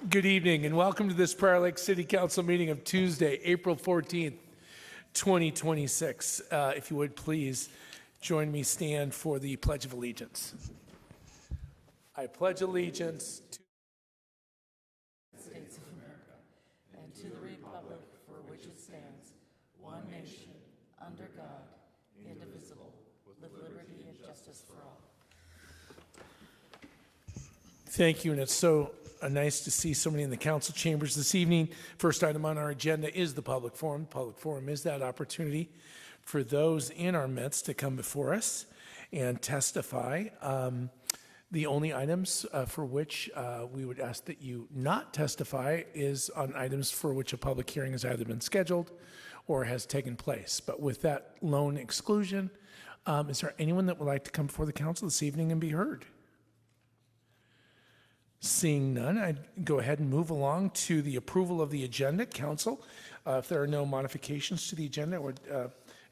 Good evening and welcome to this Prior Lake City Council meeting of Tuesday, April 14th, 2026. If you would please join me, stand for the Pledge of Allegiance. I pledge allegiance to the States of America and to the republic for which it stands, one nation, under God, indivisible, with liberty and justice for all. Thank you, and it's so nice to see so many in the council chambers this evening. First item on our agenda is the public forum. Public forum is that opportunity for those in our midst to come before us and testify. The only items for which we would ask that you not testify is on items for which a public hearing has either been scheduled or has taken place. But with that lone exclusion, is there anyone that would like to come before the council this evening and be heard? Seeing none, I'd go ahead and move along to the approval of the agenda. Council, if there are no modifications to the agenda, I would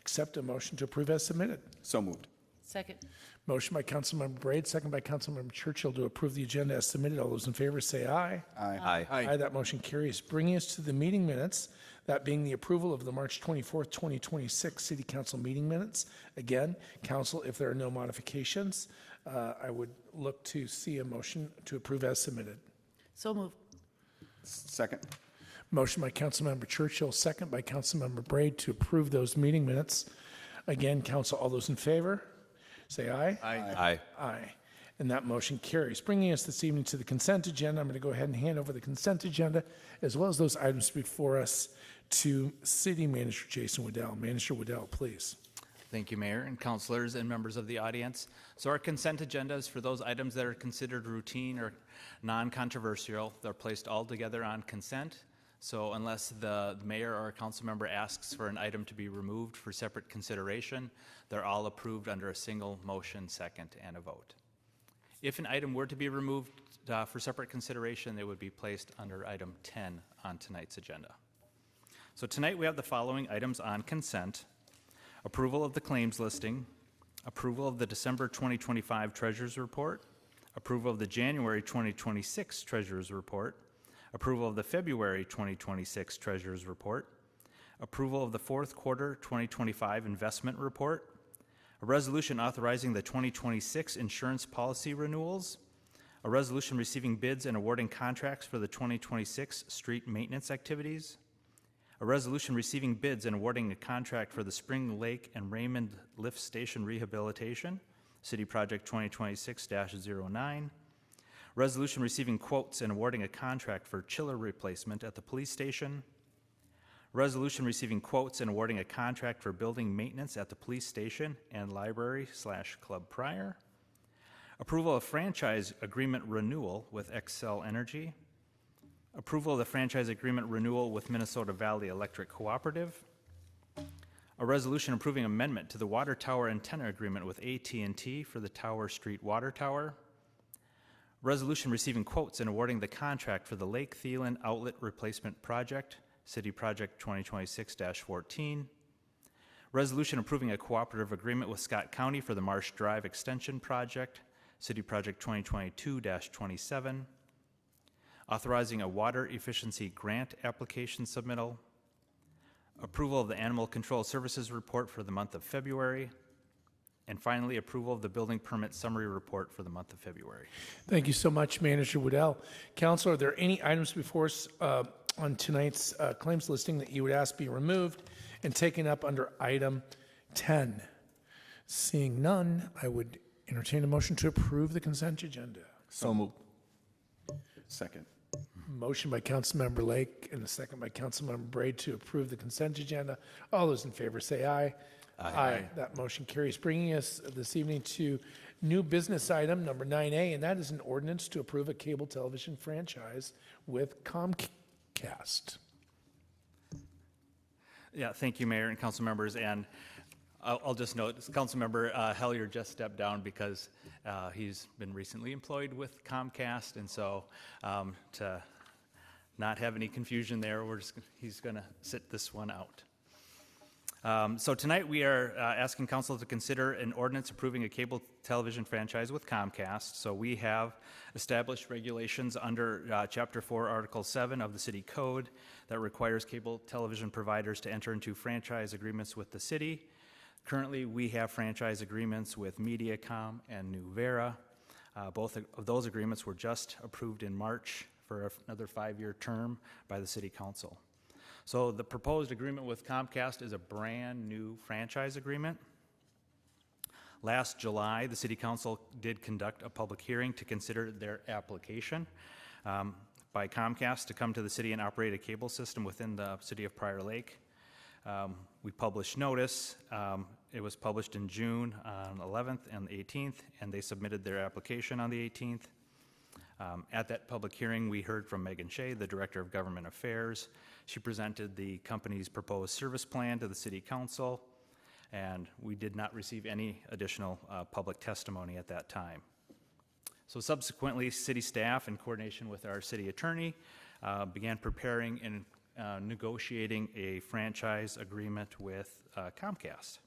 accept a motion to approve as submitted. So moved. Second. Motion by Councilmember Braid, second by Councilmember Churchill to approve the agenda as submitted. All those in favor say aye. Aye. Aye. That motion carries. Bringing us to the meeting minutes, that being the approval of the March 24th, 2026 City Council meeting minutes. Again, Council, if there are no modifications, I would look to see a motion to approve as submitted. So moved. Second. Motion by Councilmember Churchill, second by Councilmember Braid to approve those meeting minutes. Again, Council, all those in favor, say aye. Aye. Aye. And that motion carries. Bringing us this evening to the consent agenda, I'm going to go ahead and hand over the consent agenda as well as those items before us to City Manager Jason Waddell. Manager Waddell, please. Thank you, Mayor and councilors and members of the audience. So our consent agenda is for those items that are considered routine or non-controversial. They're placed all together on consent. So unless the mayor or a council member asks for an item to be removed for separate consideration, they're all approved under a single motion, second, and a vote. If an item were to be removed for separate consideration, they would be placed under item 10 on tonight's agenda. So tonight we have the following items on consent. Approval of the claims listing, approval of the December 2025 Treasurer's Report, approval of the January 2026 Treasurer's Report, approval of the February 2026 Treasurer's Report, approval of the fourth quarter 2025 Investment Report, a resolution authorizing the 2026 insurance policy renewals, a resolution receiving bids and awarding contracts for the 2026 street maintenance activities, a resolution receiving bids and awarding a contract for the Spring Lake and Raymond Lift Station Rehabilitation, City Project 2026-09, resolution receiving quotes and awarding a contract for chiller replacement at the police station, resolution receiving quotes and awarding a contract for building maintenance at the police station and library/Club Prior, approval of franchise agreement renewal with Xcel Energy, approval of the franchise agreement renewal with Minnesota Valley Electric Cooperative, a resolution approving amendment to the water tower antenna agreement with AT&T for the Tower Street Water Tower, resolution receiving quotes and awarding the contract for the Lake Thielen Outlet Replacement Project, City Project 2026-14, resolution approving a cooperative agreement with Scott County for the Marsh Drive Extension Project, City Project 2022-27, authorizing a water efficiency grant application submittal, approval of the Animal Control Services Report for the month of February, and finally, approval of the building permit summary report for the month of February. Thank you so much, Manager Waddell. Council, are there any items before us on tonight's claims listing that you would ask be removed and taken up under item 10? Seeing none, I would entertain a motion to approve the consent agenda. So moved. Second. Motion by Councilmember Lake and a second by Councilmember Braid to approve the consent agenda. All those in favor say aye. Aye. That motion carries. Bringing us this evening to new business item number 9A, and that is an ordinance to approve a cable television franchise with Comcast. Yeah, thank you, Mayor and council members. And I'll just note, Councilmember Hellier just stepped down because he's been recently employed with Comcast, and so to not have any confusion there, he's going to sit this one out. So tonight we are asking council to consider an ordinance approving a cable television franchise with Comcast. So we have established regulations under Chapter 4, Article 7 of the City Code that requires cable television providers to enter into franchise agreements with the city. Currently, we have franchise agreements with Mediacom and Nuvera. Both of those agreements were just approved in March for another 5-year term by the City Council. So the proposed agreement with Comcast is a brand new franchise agreement. Last July, the City Council did conduct a public hearing to consider their application by Comcast to come to the city and operate a cable system within the city of Prior Lake. We published notice. It was published in June on 11th and the 18th, and they submitted their application on the 18th. At that public hearing, we heard from Megan Shea, the Director of Government Affairs. She presented the company's proposed service plan to the City Council, and we did not receive any additional public testimony at that time. So subsequently, city staff, in coordination with our city attorney, began preparing and negotiating a franchise agreement with Comcast.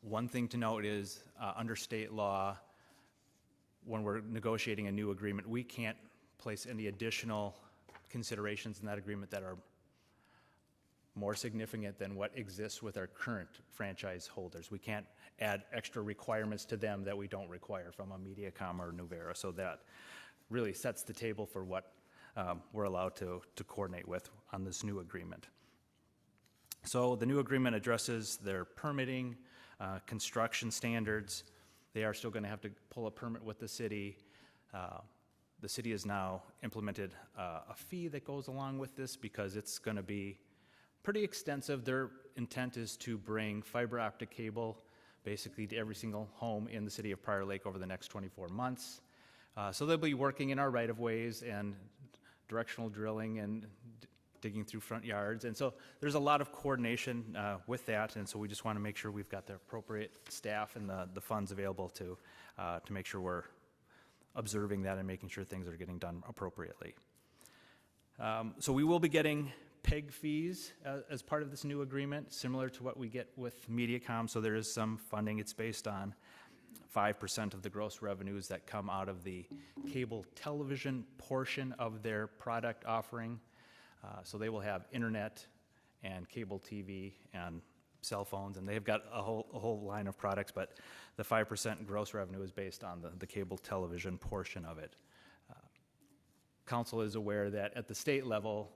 One thing to note is under state law, when we're negotiating a new agreement, we can't place any additional considerations in that agreement that are more significant than what exists with our current franchise holders. We can't add extra requirements to them that we don't require from a Mediacom or Nuvera. So that really sets the table for what we're allowed to coordinate with on this new agreement. So the new agreement addresses their permitting, construction standards. They are still going to have to pull a permit with the city. The city has now implemented a fee that goes along with this because it's going to be pretty extensive. Their intent is to bring fiber optic cable basically to every single home in the city of Prior Lake over the next 24 months. So they'll be working in our right-of-ways and directional drilling and digging through front yards. And so there's a lot of coordination with that, and so we just want to make sure we've got the appropriate staff and the funds available to make sure we're observing that and making sure things are getting done appropriately. So we will be getting PEG fees as part of this new agreement, similar to what we get with Mediacom. So there is some funding. It's based on 5% of the gross revenues that come out of the cable television portion of their product offering. So they will have internet and cable TV and cell phones, and they've got a whole line of products, but the 5% gross revenue is based on the cable television portion of it. Council is aware that at the state level,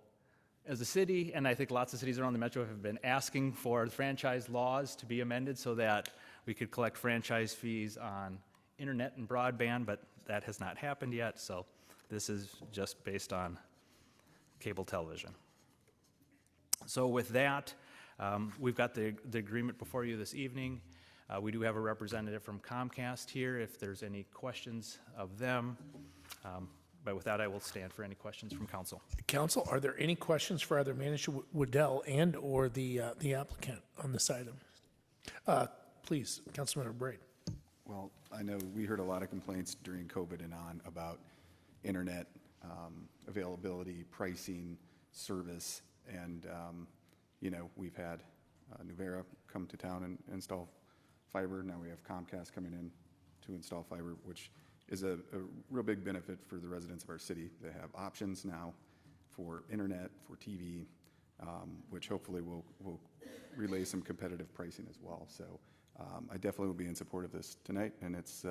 as a city, and I think lots of cities around the metro have been asking for the franchise laws to be amended so that we could collect franchise fees on internet and broadband, but that has not happened yet, so this is just based on cable television. So with that, we've got the agreement before you this evening. We do have a representative from Comcast here if there's any questions of them. But with that, I will stand for any questions from council. Council, are there any questions for either Manager Waddell and or the applicant on this item? Please, Councilmember Braid. Well, I know we heard a lot of complaints during COVID and on about internet availability, pricing, service, and we've had Nuvera come to town and install fiber. Now we have Comcast coming in to install fiber, which is a real big benefit for the residents of our city. They have options now for internet, for TV, which hopefully will relay some competitive pricing as well. So I definitely will be in support of this tonight, and it's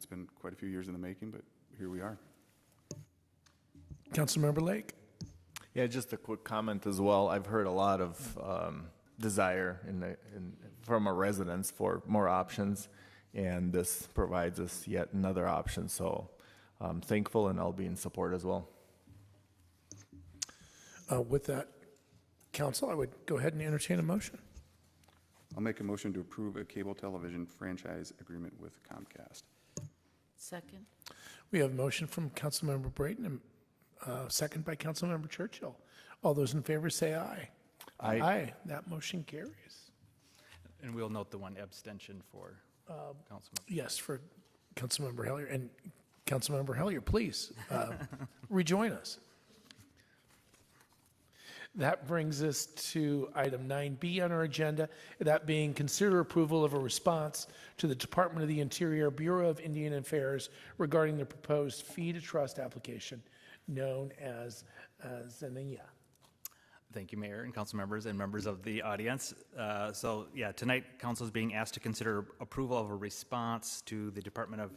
been quite a few years in the making, but here we are. Councilmember Lake. Yeah, just a quick comment as well. I've heard a lot of desire from our residents for more options, and this provides us yet another option. So I'm thankful, and I'll be in support as well. With that, Council, I would go ahead and entertain a motion. I'll make a motion to approve a cable television franchise agreement with Comcast. Second. We have a motion from Councilmember Brayton and second by Councilmember Churchill. All those in favor say aye. Aye. Aye. That motion carries. And we'll note the one abstention for Councilmember. Yes, for Councilmember Hellier. And Councilmember Hellier, please rejoin us. That brings us to item 9B on our agenda, that being consider approval of a response to the Department of the Interior Bureau of Indian Affairs regarding the proposed fee-to-trust application known as Zania. Thank you, Mayor and council members and members of the audience. So yeah, tonight council is being asked to consider approval of a response to the Department of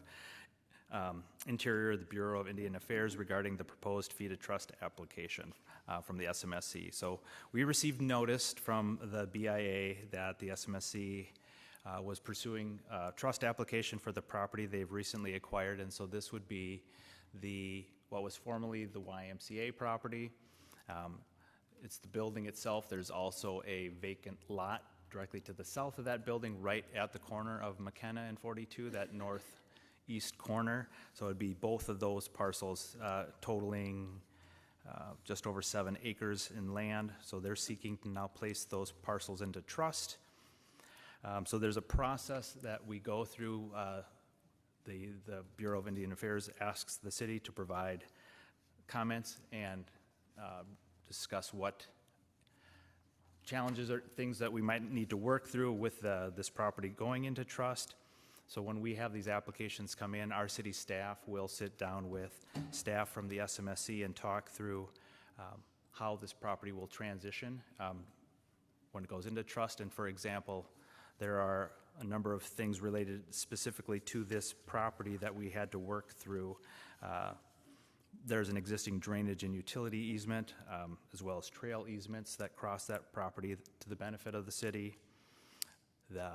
Interior, the Bureau of Indian Affairs regarding the proposed fee-to-trust application from the SMSC. So we received notice from the BIA that the SMSC was pursuing a trust application for the property they've recently acquired, and so this would be what was formerly the YMCA property. It's the building itself. There's also a vacant lot directly to the south of that building, right at the corner of McKenna and 42, that northeast corner. So it'd be both of those parcels totaling just over 7 acres in land. So they're seeking to now place those parcels into trust. So there's a process that we go through. The Bureau of Indian Affairs asks the city to provide comments and discuss what challenges or things that we might need to work through with this property going into trust. So when we have these applications come in, our city staff will sit down with staff from the SMSC and talk through how this property will transition when it goes into trust. And for example, there are a number of things related specifically to this property that we had to work through. There's an existing drainage and utility easement, as well as trail easements that cross that property to the benefit of the city. The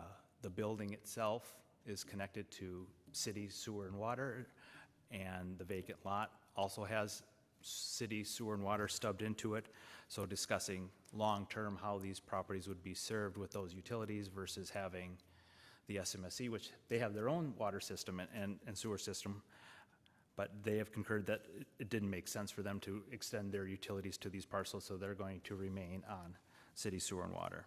building itself is connected to city sewer and water, and the vacant lot also has city sewer and water stubbed into it. So discussing long-term how these properties would be served with those utilities versus having the SMSC, which they have their own water system and sewer system, but they have concurred that it didn't make sense for them to extend their utilities to these parcels, so they're going to remain on city sewer and water.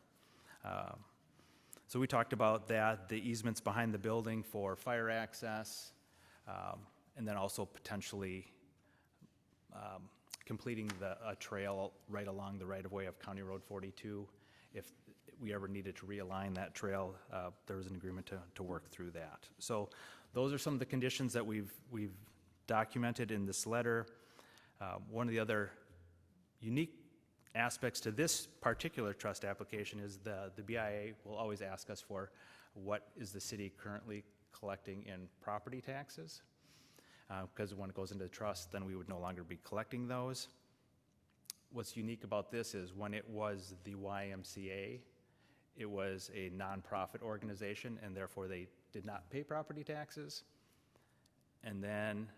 So we talked about that, the easements behind the building for fire access, and then also potentially completing a trail right along the right-of-way of County Road 42. If we ever needed to realign that trail, there was an agreement to work through that. So those are some of the conditions that we've documented in this letter. One of the other unique aspects to this particular trust application is the BIA will always ask us for what is the city currently collecting in property taxes, because when it goes into trust, then we would no longer be collecting those. What's unique about this is when it was the YMCA, it was a nonprofit organization, and therefore they did not pay property taxes. And then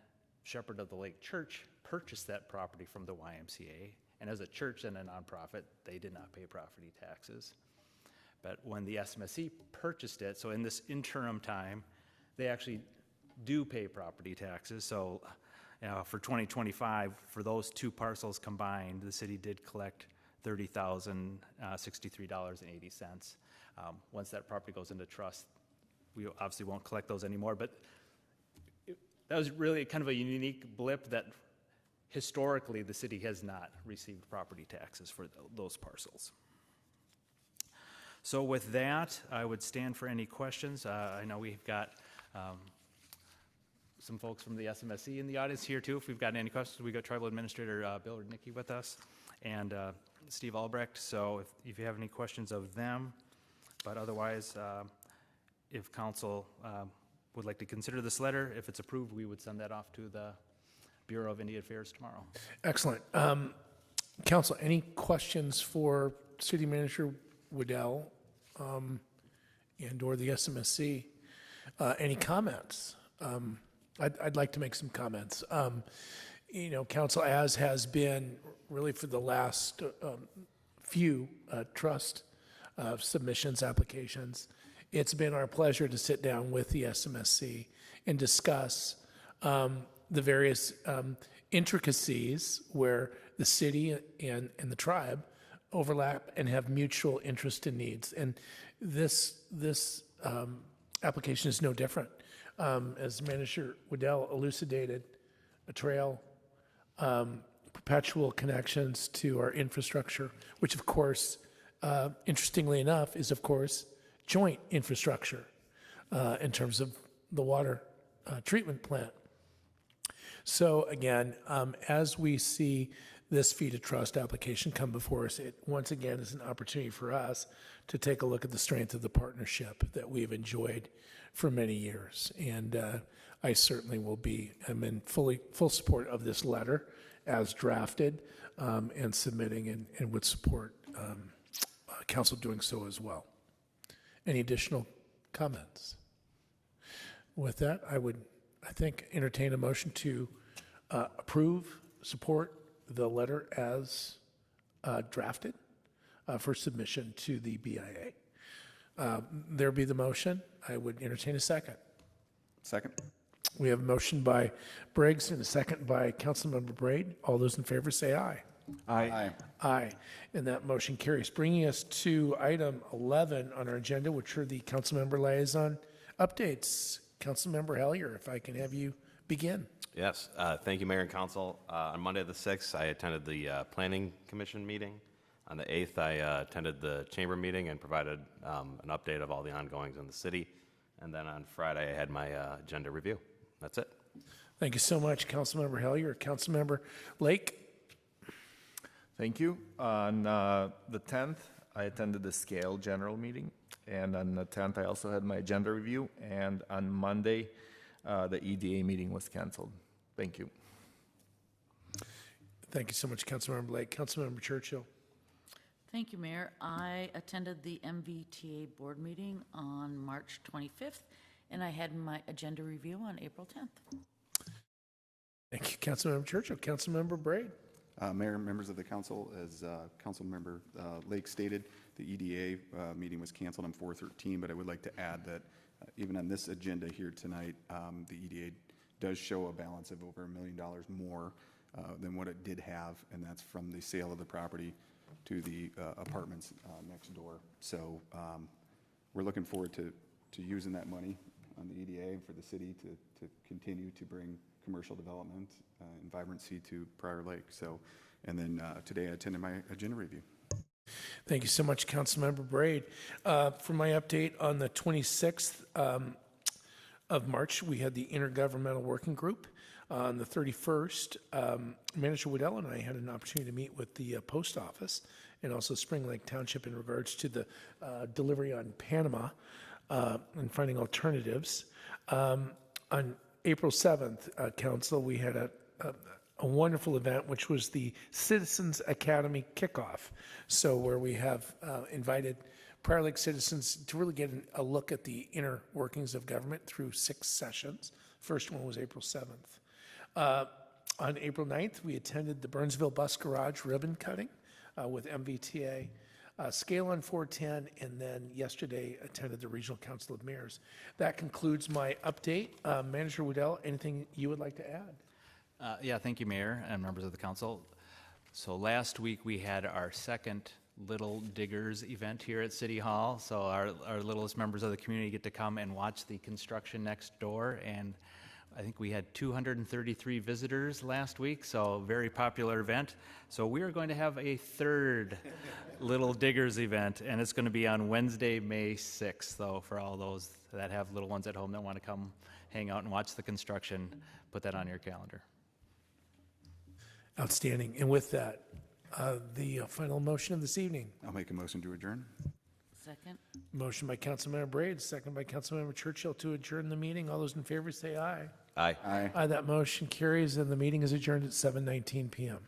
Shepherd of the Lake Church purchased that property from the YMCA, and as a church and a nonprofit, they did not pay property taxes. But when the SMSC purchased it, so in this interim time, they actually do pay property taxes. So for 2025, for those two parcels combined, the city did collect $30,063.80. Once that property goes into trust, we obviously won't collect those anymore, but that was really kind of a unique blip that historically the city has not received property taxes for those parcels. So with that, I would stand for any questions. I know we've got some folks from the SMSC in the audience here too. If we've got any questions, we've got Tribal Administrator Bill Rudnicki with us and Steve Albrecht. So if you have any questions of them, but otherwise, if council would like to consider this letter, if it's approved, we would send that off to the Bureau of Indian Affairs tomorrow. Excellent. Council, any questions for City Manager Waddell and or the SMSC? Any comments? I'd like to make some comments. Council, as has been really for the last few trust submissions, applications, it's been our pleasure to sit down with the SMSC and discuss the various intricacies where the city and the tribe overlap and have mutual interest and needs. And this application is no different. As Manager Waddell elucidated, a trail perpetual connections to our infrastructure, which of course, interestingly enough, is of course joint infrastructure in terms of the water treatment plant. So again, as we see this fee to trust application come before us, it once again is an opportunity for us to take a look at the strength of the partnership that we've enjoyed for many years. And I certainly am in full support of this letter as drafted and submitting and would support council doing so as well. Any additional comments? With that, I think, entertain a motion to approve, support the letter as drafted for submission to the BIA. There be the motion. I would entertain a second. Second? We have a motion by Briggs and a second by Councilmember Braid. All those in favor say aye. Aye. Aye. And that motion carries. Bringing us to item 11 on our agenda, which are the councilmember liaison updates. Councilmember Hellier, if I can have you begin. Yes, thank you, Mayor and Council. On Monday the 6th, I attended the Planning Commission meeting. On the 8th, I attended the Chamber meeting and provided an update of all the ongoings in the city. And then on Friday, I had my agenda review. That's it. Thank you so much, Councilmember Hellier. Councilmember Lake? Thank you. On the 10th, I attended the Scale General Meeting, and on the 10th, I also had my agenda review, and on Monday, the EDA meeting was canceled. Thank you. Thank you so much, Councilmember Lake. Councilmember Churchill? Thank you, Mayor. I attended the MVTA board meeting on March 25th, and I had my agenda review on April 10th. Thank you, Councilmember Churchill. Councilmember Braid? Mayor, members of the council, as Councilmember Lake stated, the EDA meeting was canceled on 4/13, but I would like to add that even on this agenda here tonight, the EDA does show a balance of over $1 million more than what it did have, and that's from the sale of the property to the apartments next door. So we're looking forward to using that money on the EDA for the city to continue to bring commercial development and vibrancy to Prior Lake. So, and then today I attended my agenda review. Thank you so much, Councilmember Braid. For my update on the 26th of March, we had the Intergovernmental Working Group. On the 31st, Manager Waddell and I had an opportunity to meet with the post office and also Spring Lake Township in regards to the delivery on Panama and finding alternatives. On April 7th, Council, we had a wonderful event, which was the Citizens Academy Kickoff. So where we have invited Prior Lake citizens to really get a look at the inner workings of government through 6 sessions. First one was April 7th. On April 9th, we attended the Burnsville Bus Garage ribbon cutting with MVTA, Scale on 410, and then yesterday attended the Regional Council of Mayors. That concludes my update. Manager Waddell, anything you would like to add? Yeah, thank you, Mayor and members of the council. So last week we had our second Little Diggers event here at City Hall. So our littlest members of the community get to come and watch the construction next door. And I think we had 233 visitors last week, so very popular event. So we are going to have a third Little Diggers event, and it's going to be on Wednesday, May 6th. So for all those that have little ones at home that want to come hang out and watch the construction, put that on your calendar. Outstanding. And with that, the final motion of this evening. I'll make a motion to adjourn. Second. Motion by Councilmember Braid, second by Councilmember Churchill to adjourn the meeting. All those in favor say aye. Aye. Aye. Aye, that motion carries, and the meeting is adjourned at 7:19 p.m.